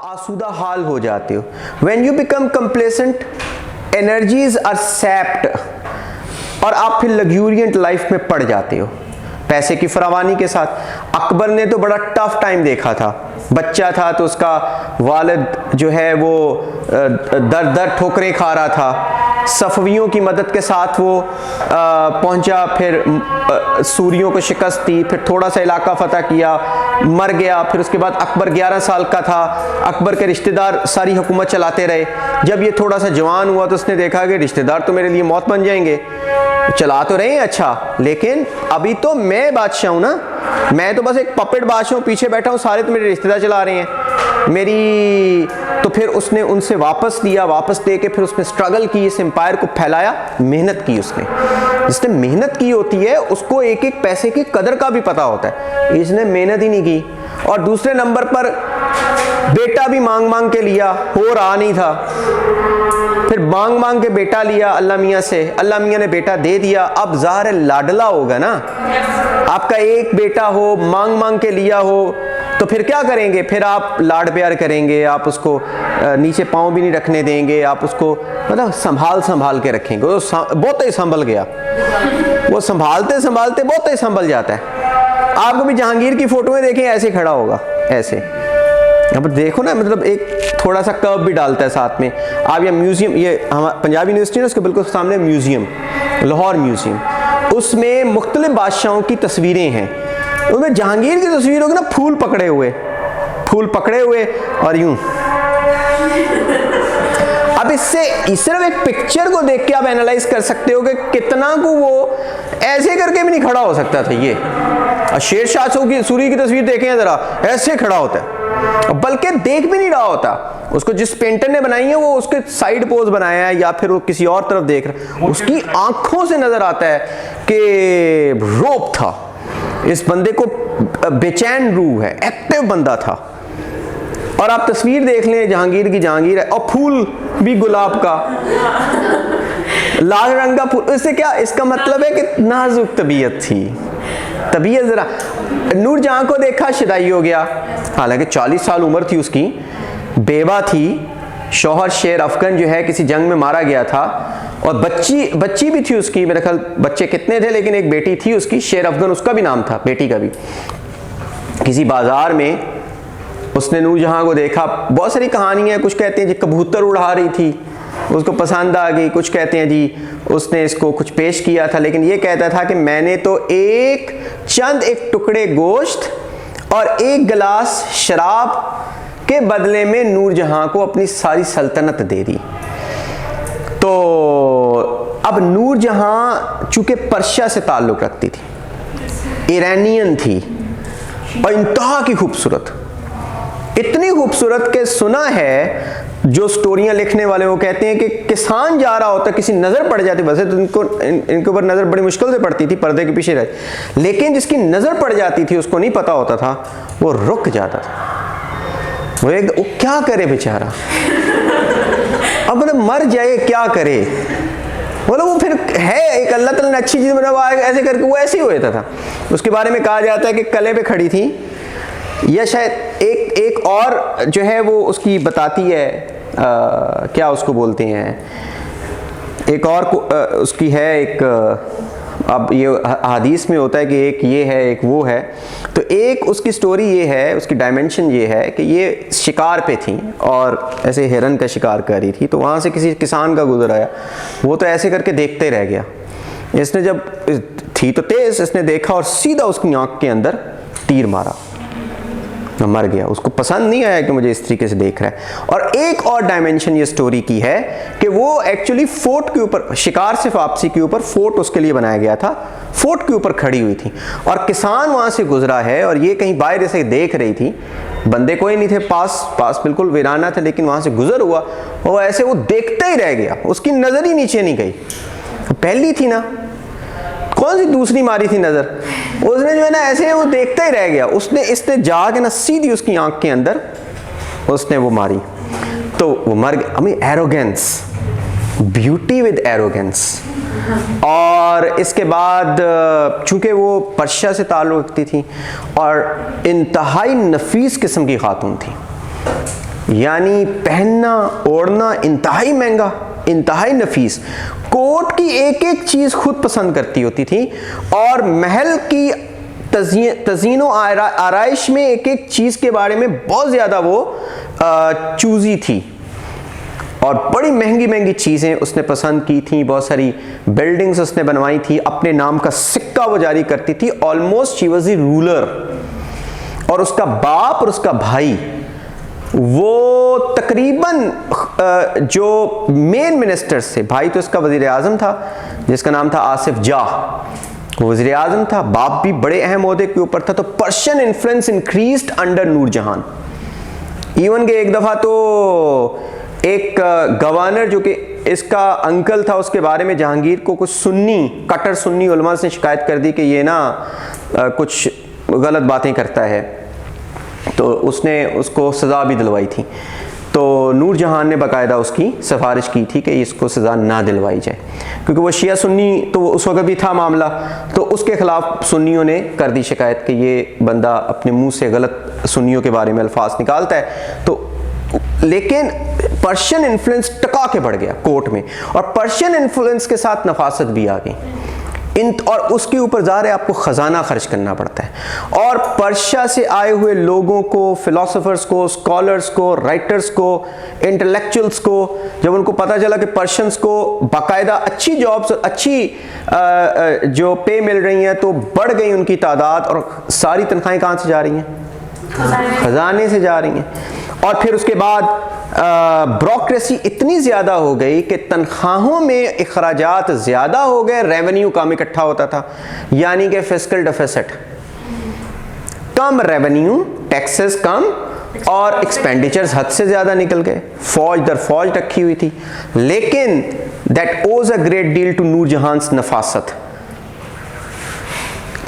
आसूदा हाल हो जाते हो। When you become complacent, energies are sapped, और आप फिर लग्जूरियंट लाइफ में पड़ जाते हो पैसे की फरावानी के साथ। अकबर ने तो बड़ा टफ टाइम देखा था, बच्चा था तो उसका वालिद जो है वो दर दर ठोकरें खा रहा था। सफवियों की मदद के साथ वो पहुंचा, फिर सूरियों को शिकस्त दी, फिर थोड़ा सा इलाका फतह किया, मर गया। फिर उसके बाद अकबर 11 साल का था, अकबर के रिश्तेदार सारी हुकूमत चलाते रहे। जब ये थोड़ा सा जवान हुआ तो उसने देखा कि रिश्तेदार तो मेरे लिए मौत बन जाएंगे, चला तो रहे हैं अच्छा, लेकिन अभी तो मैं बादशाह हूं ना, मैं तो बस एक पपेट बादशाह हूं, पीछे बैठा हूं, सारे तो मेरे रिश्तेदार चला रहे हैं मेरी। तो फिर उसने उनसे वापस लिया, वापस दे के फिर उसने स्ट्रगल की, इस एम्पायर को फैलाया, मेहनत की उसने। जिसने मेहनत की होती है उसको एक एक पैसे की कदर का भी पता होता है, इसने मेहनत ही नहीं की। और दूसरे नंबर पर बेटा भी मांग मांग के लिया, हो रहा नहीं था, फिर मांग मांग के बेटा लिया अल्लाह मियाँ से, अल्लाह मियाँ ने बेटा दे दिया। अब ज़ाहिर लाडला होगा ना, आपका एक बेटा हो, मांग मांग के लिया हो, तो फिर क्या करेंगे, फिर आप लाड प्यार करेंगे, आप उसको नीचे पाँव भी नहीं रखने देंगे, आप उसको मतलब संभाल संभाल के रखेंगे। वो बहुत ही संभल गया, वो संभालते संभालते बहुत ही संभल जाता है। आप कभी जहांगीर की फोटोएं देखें, ऐसे खड़ा होगा, ऐसे। अब देखो ना, मतलब एक थोड़ा सा कर्व भी डालता है साथ में। आप या म्यूजियम, ये हमारा पंजाब यूनिवर्सिटी है, उसके बिल्कुल सामने म्यूजियम, लाहौर म्यूजियम, उसमें मुख्तलिफ बादशाहों की तस्वीरें हैं। उसमें जहांगीर की तस्वीर होगी ना, फूल पकड़े हुए और यूं। अब इससे सिर्फ एक पिक्चर को देख के आप एनालाइज कर सकते हो कि कितना को वो ऐसे करके भी नहीं खड़ा हो सकता था ये। और शेरशाह सूरी की तस्वीर देखें जरा, ऐसे खड़ा होता है, बल्कि देख भी नहीं रहा होता। उसको जिस पेंटर ने बनाई है वो उसके साइड पोज बनाया है, या फिर वो किसी और तरफ देख रहा है, उसकी आंखों से नजर आता है कि रोब था इस बंदे को, बेचैन रूह है, एक्टिव बंदा था। और आप तस्वीर देख लें जहांगीर की, जहांगीर है, और फूल भी गुलाब का, लाल रंग का फूल। इससे क्या, इसका मतलब है कि नाजुक तबीयत थी, तबीयत जरा। नूरजहां को देखा, शिदाई हो गया, हालांकि 40 साल उम्र थी उसकी, बेवा थी, शौहर शेर अफगन जो है किसी जंग में मारा गया था, और बच्ची भी थी उसकी, मेरे ख्याल बच्चे कितने थे, लेकिन एक बेटी थी उसकी, शेर अफगन उसका भी नाम था, बेटी का भी। किसी बाजार में उसने नूरजहां को देखा, बहुत सारी कहानियां हैं, कुछ कहते हैं जी कबूतर उड़ा रही थी, उसको पसंद आ गई, कुछ कहते हैं जी उसने इसको कुछ पेश किया था, लेकिन ये कहता था कि मैंने तो एक टुकड़े गोश्त और एक गिलास शराब के बदले में नूरजहां को अपनी सारी सल्तनत दे दी। तो अब नूरजहां चूंकि पर्शिया से ताल्लुक रखती थी, ईरानियन थी, और इंतहा की खूबसूरत, इतनी खूबसूरत के सुना है जो स्टोरियां लिखने वाले वो कहते हैं कि किसान जा रहा होता, किसी नजर पड़ जाती, वैसे तो इनके ऊपर नजर बड़ी मुश्किल से पड़ती थी, पर्दे के पीछे रह, लेकिन जिसकी नजर पड़ जाती थी उसको नहीं पता होता था, वो रुक जाता था। वो क्या करे बेचारा, अब मतलब मर जाए क्या करे, बोलो वो फिर है एक अल्लाह ताला ने अच्छी चीज बना, ऐसे करके वो ऐसे ही हो जाता था। उसके बारे में कहा जाता है कि कले पे खड़ी थी, या शायद एक और जो है वो उसकी बताती है, क्या उसको बोलते हैं, एक और उसकी है एक, अब ये हदीस में होता है कि एक ये है एक वो है, तो एक उसकी स्टोरी ये है, उसकी डायमेंशन ये है कि ये शिकार पे थी और ऐसे हिरन का शिकार कर रही थी, तो वहाँ से किसी किसान का गुजर आया, वो तो ऐसे करके देखते रह गया। इसने जब थी तो तेज, इसने देखा और सीधा उसकी आंख के अंदर तीर मारा, मर गया। उसको पसंद नहीं आया कि मुझे इस तरीके से देख रहा है। और एक और डायमेंशन ये स्टोरी की है कि वो एक्चुअली फोर्ट के ऊपर, शिकार से वापसी के ऊपर फोर्ट उसके लिए बनाया गया था, फोर्ट के ऊपर खड़ी हुई थी और किसान वहां से गुजरा है, और ये कहीं बाहर से देख रही थी, बंदे कोई नहीं थे, पास बिल्कुल वीराना था, लेकिन वहां से गुजर हुआ और ऐसे वो देखते ही रह गया, उसकी नजर ही नीचे नहीं गई। पहली थी ना, कौन सी दूसरी मारी थी नजर, उसने जो है ना ऐसे वो देखता ही रह गया, इसने जाके ना सीधी उसकी आंख के अंदर उसने वो मारी, तो वो मर गया। I mean arrogance, beauty with arrogance. और इसके बाद चूंकि वो पर्शिया से ताल्लुक़ रखती थी और इंतहाई नफीस किस्म की खातून थी, यानी पहनना ओढ़ना इंतहाई महंगा, इंतहाई नफीस। कोर्ट की एक एक चीज़ खुद पसंद करती होती थी और महल की तज़ीनो आराइश में एक एक चीज़ के बारे में बहुत ज़्यादा वो चूज़ी थी और बड़ी महंगी महंगी चीज़ें उसने पसंद की थी। बहुत सारी बिल्डिंग्स उसने बनवाई थी, अपने नाम का सिक्का वो जारी करती थी। Almost she was the ruler. और उसका बाप और उसका भाई वो तकरीबन जो मेन मिनिस्टर्स थे, भाई तो इसका वज़ीर आज़म था जिसका नाम था आसिफ जाह, वो वज़ीर आज़म था, बाप भी बड़े अहम ओहदे के ऊपर था। तो Persian influence increased under Nur Jahan. Even के एक दफ़ा तो एक गवर्नर जो कि इसका अंकल था, उसके बारे में जहांगीर को कुछ सुन्नी कट्टर सुन्नी उलमा से शिकायत कर दी कि ये ना कुछ गलत बातें करता है, तो उसने उसको सज़ा भी दिलवाई थी। तो नूरजहान ने बाकायदा उसकी सिफारिश की थी कि इसको सज़ा ना दिलवाई जाए, क्योंकि वो शिया सुन्नी तो उस वक्त भी था मामला, तो उसके ख़िलाफ़ सुन्नियों ने कर दी शिकायत कि ये बंदा अपने मुंह से गलत सुन्नियों के बारे में अल्फाज निकालता है। तो लेकिन पर्शियन इन्फ्लुएंस टका के बढ़ गया कोर्ट में, और पर्शियन इन्फ्लुएंस के साथ नफासत भी आ गई और उसके ऊपर ज़ाहिर है आपको ख़जाना खर्च करना पड़ता है। और पर्शिया से आए हुए लोगों को, फिलोसोफर्स को, स्कॉलर्स को, राइटर्स को, इंटेलेक्चुअल्स को, जब उनको पता चला कि पर्शियंस को बाकायदा अच्छी जॉब्स, अच्छी जो पे मिल रही हैं, तो बढ़ गई उनकी तादाद और सारी तनख्वाहें कहाँ से जा रही हैं? खजाने से जा रही हैं। और फिर उसके बाद ब्यूरोक्रेसी इतनी ज़्यादा हो गई कि तनख्वाहों में अखराजात ज़्यादा हो गए, रेवेन्यू कम इकट्ठा होता था, यानी कि फिस्कल डेफिसिट कम, रेवेन्यू टैक्सेस कम और एक्सपेंडिचर्स हद से ज़्यादा निकल गए। फौज दर फौज रखी हुई थी, लेकिन दैट ओज अ ग्रेट डील टू नूरजहान्स नफासत,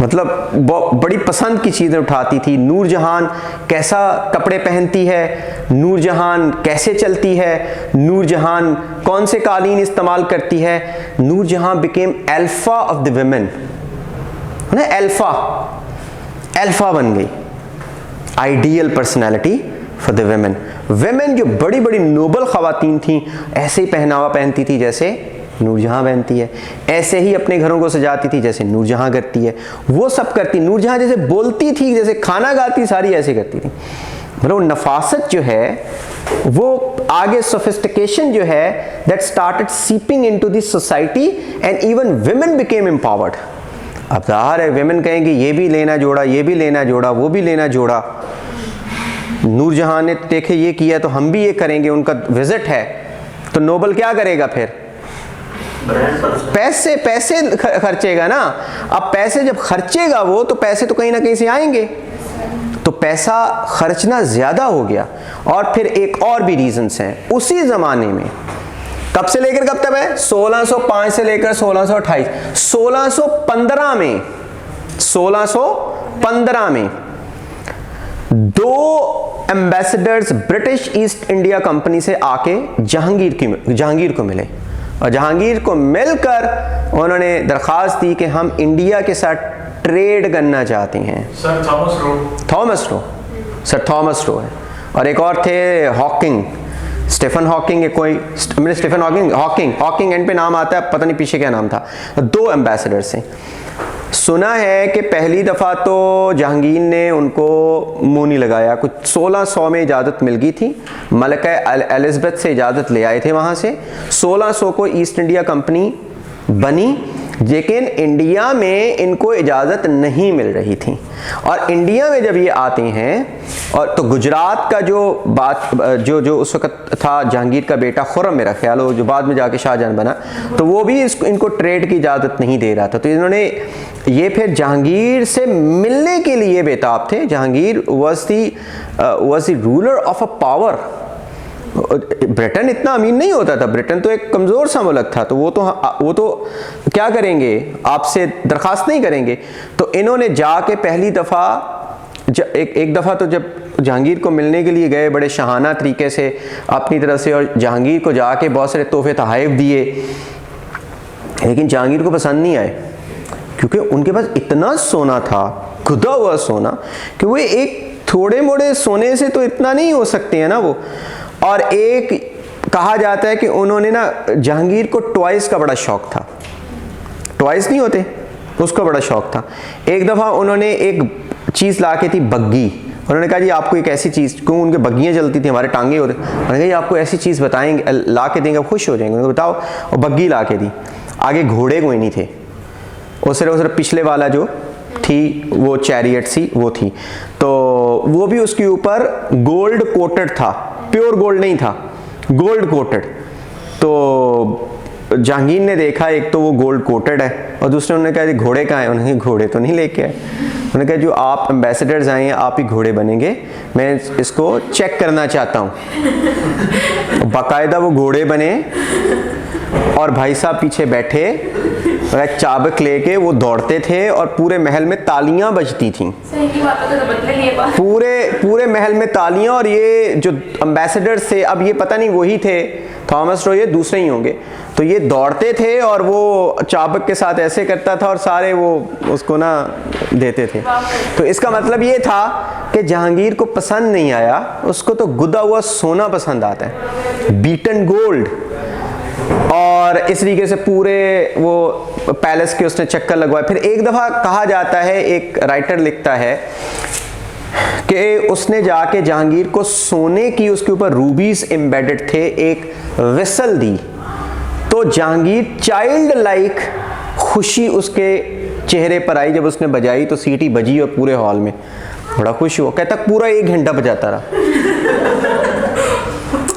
मतलब बड़ी पसंद की चीज़ें उठाती थी। नूरजहान कैसा कपड़े पहनती है, नूरजहान कैसे चलती है, नूरजहान कौन से कालीन इस्तेमाल करती है। Nur Jahan became alpha of the women, ना, अल्फा बन गई, ideal personality for the women. Women जो बड़ी बड़ी नोबल ख़वातीन थी, ऐसे ही पहनावा पहनती थी जैसे नूरजहां पहनती है, ऐसे ही अपने घरों को सजाती थी जैसे नूरजहां करती है। वो सब करती, नूरजहां जैसे बोलती थी, जैसे खाना गाती, सारी ऐसे करती थी। मतलब नफासत जो है वो आगे, सोफिस्टिकेशन जो है, that started seeping into the society and even women became empowered. अब ज़ाहिर है वुमेन कहेंगे ये भी लेना जोड़ा, ये भी लेना जोड़ा, वो भी लेना जोड़ा। नूरजहां ने देखे ये किया तो हम भी ये करेंगे, उनका विजिट है, तो नोबल क्या करेगा फिर? पैसे खर्चेगा ना। अब पैसे जब खर्चेगा वो, तो पैसे तो कहीं ना कहीं से आएंगे, तो पैसा खर्चना ज्यादा हो गया। और फिर एक और भी रीजंस हैं उसी जमाने में, कब से लेकर कब तक है? 1605 से लेकर 1628, 1615 में दो ambassadors British east India company से आके जहांगीर को मिले, और जहांगीर को मिलकर उन्होंने दरख्वास्त दी कि हम इंडिया के साथ ट्रेड करना चाहते हैं। सर थॉमस रो है, और एक और थे Hawking, Stephen Hawking, Hawking and पे नाम आता है, पता नहीं पीछे क्या नाम था। दो एम्बेसडर्स हैं। सुना है कि पहली दफ़ा तो जहांगीर ने उनको मुंह नहीं लगाया, कुछ 1600 में इजाज़त मिल गई थी, मलका एलिज़ाबेथ से इजाज़त ले आए थे वहाँ से। 1600 को ईस्ट इंडिया कंपनी बनी, लेकिन इंडिया में इनको इजाज़त नहीं मिल रही थी। और इंडिया में जब ये आते हैं, और तो गुजरात का जो उस वक़्त था जहांगीर का बेटा खुर्रम, मेरा ख्याल हो, जो बाद में जाके शाहजहां बना, तो वो भी इनको ट्रेड की इजाज़त नहीं दे रहा था। तो इन्होंने ये फिर जहांगीर से मिलने के लिए बेताब थे। Jahangir was the ruler of a power. Britain इतना अमीन नहीं होता था, ब्रिटेन तो एक कमज़ोर सा मुल्क था, तो वो तो क्या करेंगे, आपसे दरख्वास्त नहीं करेंगे। तो इन्होंने जाके पहली दफ़ा एक दफ़ा तो जब जहांगीर को मिलने के लिए गए, बड़े शाहाना तरीके से अपनी तरफ से, और जहांगीर को जाके बहुत सारे तोहफे तहाइफ दिए, लेकिन जहांगीर को पसंद नहीं आए, क्योंकि उनके पास इतना सोना था, खुदा हुआ सोना, कि वो एक थोड़े मोड़े सोने से तो इतना नहीं हो सकते हैं ना वो। और एक कहा जाता है कि उन्होंने ना, जहांगीर को टॉयज का बड़ा शौक था, टॉयज नहीं होते, उसका बड़ा शौक था। एक दफ़ा उन्होंने एक चीज़ ला के थी, बग्गी। उन्होंने कहा जी आपको एक ऐसी चीज़, क्यों उनके बग्गियाँ चलती थी, हमारे टांगे होते, उन्होंने कहा जी आपको ऐसी चीज़ बताएंगे, ला के देंगे, खुश हो जाएंगे। उन्होंने बताओ, और बग्गी ला के दी। आगे घोड़े कोई नहीं थे, सिर्फ पिछले वाला जो थी वो चैरियट सी वो थी, तो वो भी उसके ऊपर गोल्ड कोटेड था, प्योर गोल्ड नहीं था, गोल्ड कोटेड। तो जहांगीर ने देखा, एक तो वो गोल्ड कोटेड है, और दूसरे उन्होंने कहा घोड़े कहाँ हैं? उन्होंने घोड़े तो नहीं लेके आए। उन्होंने कहा जो आप एम्बेसडर्स आए हैं आप ही घोड़े बनेंगे, मैं इसको चेक करना चाहता हूँ। बाकायदा वो घोड़े बने और भाई साहब पीछे बैठे, चाबुक लेके वो दौड़ते थे और पूरे महल में तालियां बजती थीं। पूरे महल में तालियां। और ये जो एम्बेसडर्स थे, अब ये पता नहीं वही थे थॉमस रो, ये दूसरे ही होंगे, तो ये दौड़ते थे और वो चाबुक के साथ ऐसे करता था और सारे वो उसको ना देते थे। तो इसका मतलब ये था कि जहांगीर को पसंद नहीं आया, उसको तो गुदा हुआ सोना पसंद आता है, बीटन गोल्ड। और इस तरीके से पूरे वो पैलेस के उसने चक्कर लगवाए। फिर एक दफ़ा कहा जाता है, एक राइटर लिखता है कि उसने जाके जहांगीर को सोने की, उसके ऊपर रूबीज एम्बेडेड थे, एक विसल दी। तो जहांगीर चाइल्ड लाइक खुशी उसके चेहरे पर आई, जब उसने बजाई तो सीटी बजी और पूरे हॉल में बड़ा खुश हुआ। कहता पूरा 1 घंटा बजाता रहा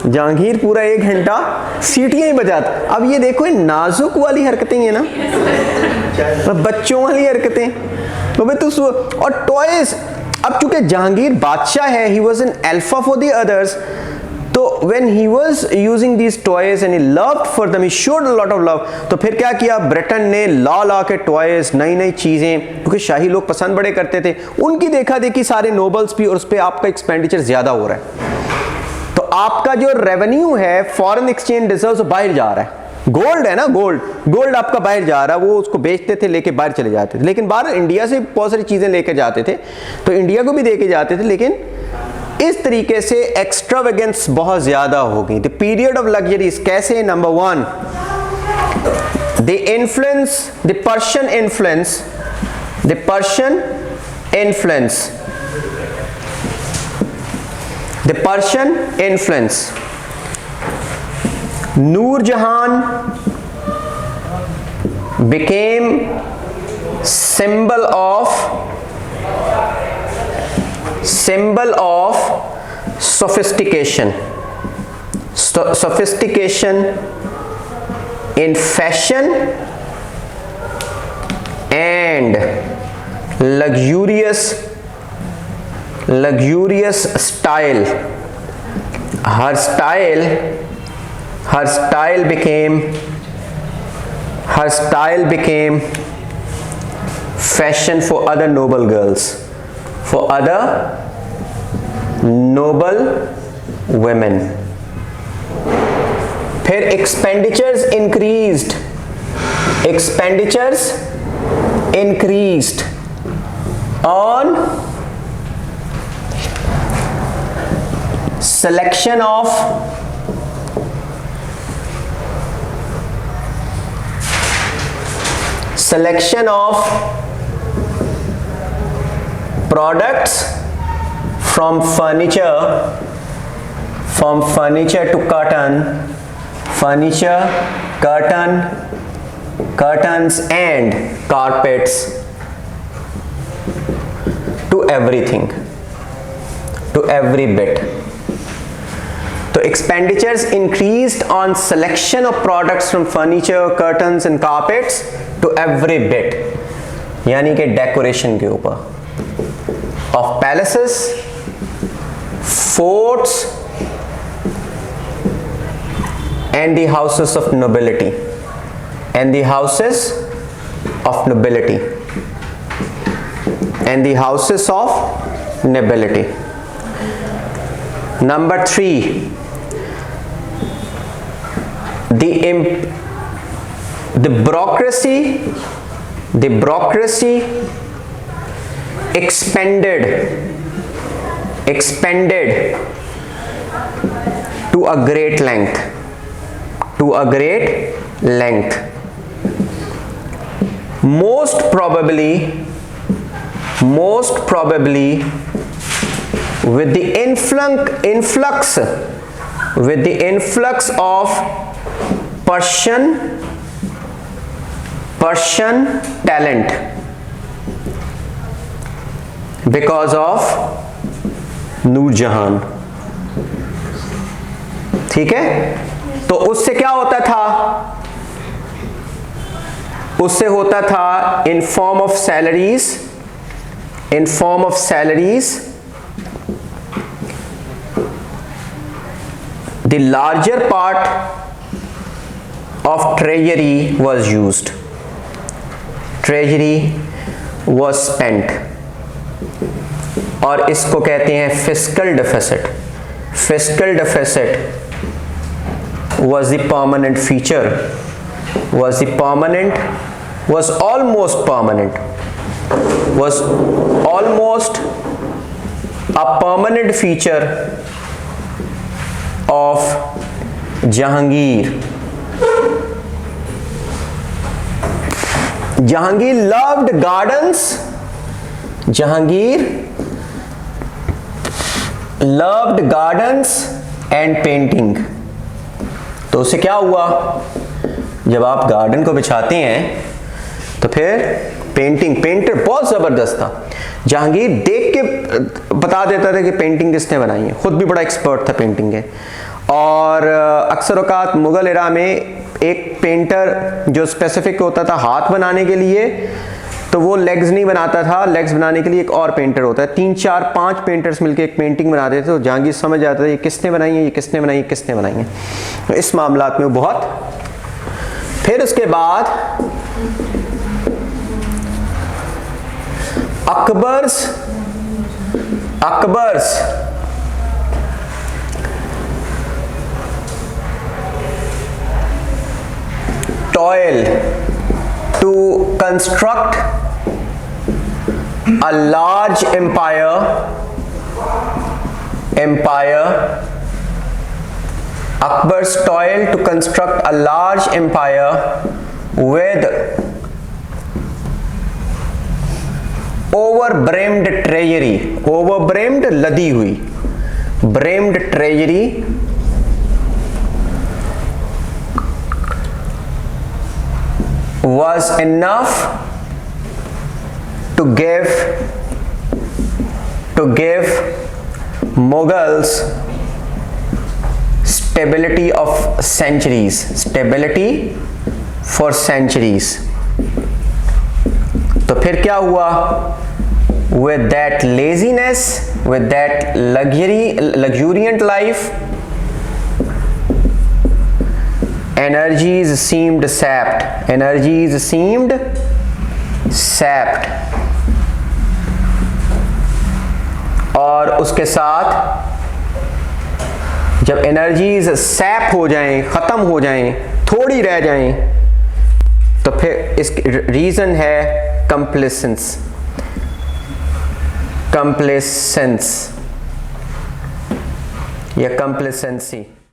जहांगीर, पूरा 1 घंटा सीटियां ही बजाता। अब ये देखो, ये नाजुक वाली हरकतें हैं ना, बच्चों वाली हरकतें। तो भाई तो और टॉयज, अब चूंकि जहांगीर बादशाह है, he was an alpha for the others, तो when he was using these toys and he loved for them, he showed a lot of love। तो फिर क्या किया, ब्रिटेन ने ला के टॉयज, नई नई चीज़ें, क्योंकि शाही लोग पसंद बड़े करते थे, उनकी देखा देखी सारे नोबल्स भी, और उस पर आपका एक्सपेंडिचर ज़्यादा हो रहा है, तो आपका जो रेवेन्यू है फॉरेन एक्सचेंज रिजर्व बाहर जा रहा है। गोल्ड है ना, गोल्ड आपका बाहर जा रहा है, वो उसको बेचते थे, लेके बाहर चले जाते थे। लेकिन बाहर इंडिया से बहुत सारी चीज़ें लेके जाते थे, तो इंडिया को भी दे के जाते थे, लेकिन इस तरीके से एक्स्ट्रावेगेंस बहुत ज़्यादा हो गई। द पीरियड ऑफ लग्जरीज कैसे? Number 1, the influence, the Persian influence, the Persian influence, the Persian influence. Nur Jahan became symbol of sophistication, sophistication in fashion and luxurious style. Her style became fashion for other noble girls, for other noble women. फिर expenditures increased on selection of products from furniture to curtains and carpets to everything, to every bit. So expenditures increased on selection of products from furniture, curtains and carpets to every bit, यानी कि decoration के ऊपर, of palaces, forts and the houses of nobility, and the houses of nobility, and the houses of nobility. Number 3, the bureaucracy expanded expanded to a great length, to a great length. Most probably with the influx of Persian talent, because of नूर जहान। ठीक है, तो उससे क्या होता था, उससे होता था in form of salaries, the larger part of treasury was spent, और इसको कहते हैं fiscal deficit. Fiscal deficit was almost a permanent feature of Jahangir. Jahangir loved gardens. Jahangir loved gardens and painting. तो उससे क्या हुआ, जब आप गार्डन को बिछाते हैं तो फिर पेंटर बहुत जबरदस्त था। जहांगीर देख के बता देता था कि पेंटिंग किसने बनाई है, खुद भी बड़ा एक्सपर्ट था पेंटिंग के। और अक्सर औकात मुगल एरा में एक पेंटर जो स्पेसिफिक होता था हाथ बनाने के लिए, तो वो लेग्स नहीं बनाता था, लेग्स बनाने के लिए एक और पेंटर होता है। 3 4 5 पेंटर्स मिलकर एक पेंटिंग बनाते थे, तो जहांगीर समझ जाता था ये किसने बनाई है, ये किसने बनाई है, किसने बनाई है। तो इस मामलात में बहुत। फिर उसके बाद Akbar's toil to construct a large empire. Akbar's toil to construct a large empire with overbrimmed treasury, overbrimmed लदी हुई, brimmed treasury was enough to give Mughals stability for centuries. तो फिर क्या हुआ, with that laziness, with that luxuriant life, energies seemed sapped, और उसके साथ जब एनर्जीज सैप हो जाएं, खत्म हो जाएं, थोड़ी रह जाएं, तो फिर इसके रीजन है कंप्लेसेंस या कंप्लेसेंसी।